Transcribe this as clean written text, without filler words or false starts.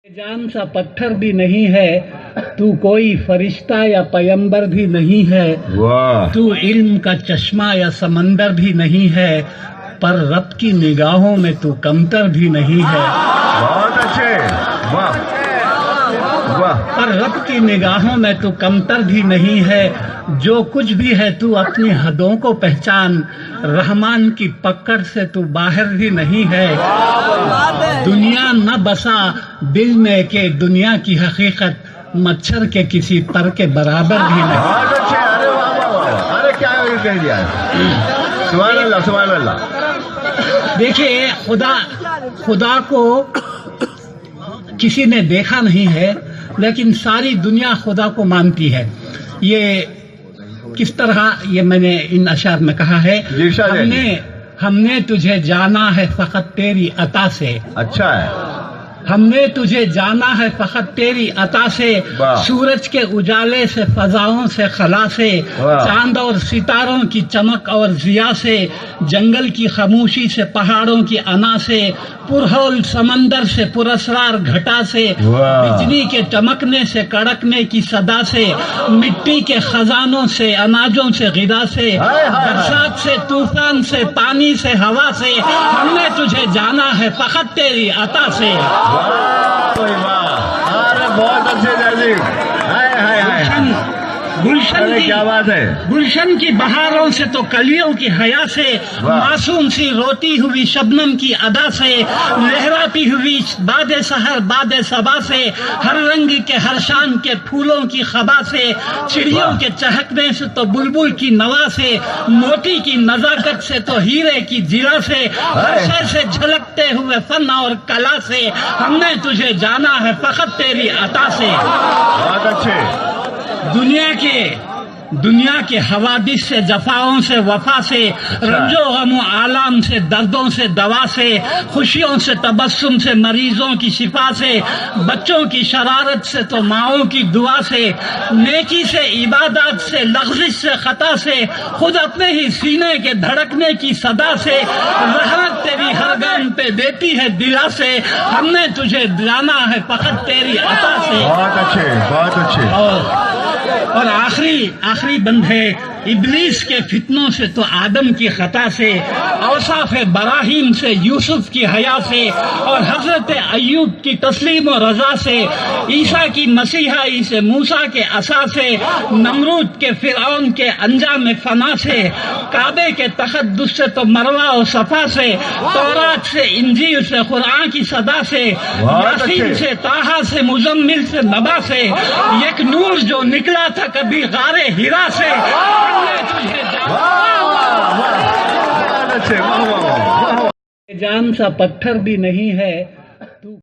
جان سا پتھر بھی نہیں ہے، تو کوئی فرشتہ یا پیمبر بھی نہیں ہے، تو علم کا چشمہ یا سمندر بھی نہیں ہے، پر رب کی نگاہوں میں تو کمتر بھی نہیں ہے۔ بہت اچھے، واہ واہ۔ پر رب کی نگاہوں میں تو کمتر بھی نہیں ہے، جو کچھ بھی ہے تو اپنی حدوں کو پہچان، رحمان کی پکڑ سے تو باہر بھی نہیں ہے۔ دنیا نہ بسا دل میں کہ دنیا کی حقیقت مچھر کے کسی پر کے برابر بھی نہیں۔ بہت اچھے، ارے واہ واہ واہ، ارے کیا کہہ دیا ہے، سبحان اللہ سبحان اللہ۔ دیکھیے، خدا کو کسی نے دیکھا نہیں ہے، لیکن ساری دنیا خدا کو مانتی ہے۔ یہ کس طرح، یہ میں نے ان اشعار میں کہا ہے، ہم نے تجھے جانا ہے فقط تیری عطا سے۔ اچھا ہے، ہم نے تجھے جانا ہے فقط تیری عطا سے، سورج کے اجالے سے، فضاؤں سے، خلا سے، چاند اور ستاروں کی چمک اور ضیاء سے، جنگل کی خاموشی سے، پہاڑوں کی انا سے، پرہول سمندر سے، پراسرار گھٹا سے، بجلی کے چمکنے سے، کڑکنے کی صدا سے، مٹی کے خزانوں سے، اناجوں سے، غذا سے، برسات سے، طوفان سے، پانی سے، ہوا سے، ہم نے تجھے جانا ہے فقط تیری عطا سے۔ بہت اچھے جی، گلشن کی کیا بات ہے، گلشن کی بہاروں سے تو کلیوں کی حیا سے، معصوم سی روتی ہوئی شبنم کی ادا سے، لہراتی ہوئی باد سحر باد صبا سے، ہر رنگ کے ہر شان کے پھولوں کی خبا سے، چڑیوں کے چہکنے سے تو بلبل کی نوا سے، موتی کی نزاکت سے تو ہیرے کی جلا سے، ہر شے سے جھلکتے ہوئے فن اور کلا سے، ہم نے تجھے جانا ہے فقط تیری عطا سے۔ بہت اچھے۔ دنیا کے حوادث سے، جفاؤں سے، وفا سے، رنج و غم و آلام سے، دردوں سے، دوا سے، خوشیوں سے، تبسم سے، مریضوں کی شفا سے، بچوں کی شرارت سے تو ماؤں کی دعا سے، نیکی سے، عبادات سے، لغزش سے، خطا سے، خود اپنے ہی سینے کے دھڑکنے کی صدا سے، رحمت تیری ہر گام پہ دیتی ہے دلا سے، ہم نے تجھے جانا ہے فقط تیری عطا سے۔ بہت اچھے، بہت اچھے۔ اور آخری بند ہے، ابلیس کے فتنوں سے تو آدم کی خطا سے، اوصاف براہیم سے، یوسف کی حیا سے، اور حضرت ایوب کی تسلیم و رضا سے، عیسیٰ کی مسیحائی سے، موسیٰ کے عصا سے، نمرود کے فرعون کے انجام فنا سے، کعبے کے تقدس سے تو مروہ و صفا سے، تورات سے، انجیل سے، قرآن کی صدا سے، یاسین سے، طٰہٰ سے، مزمل سے، نبا سے، ایک نور جو نکلا تھا کبھی غار ہرا سے، جان سا پتھر بھی نہیں ہے،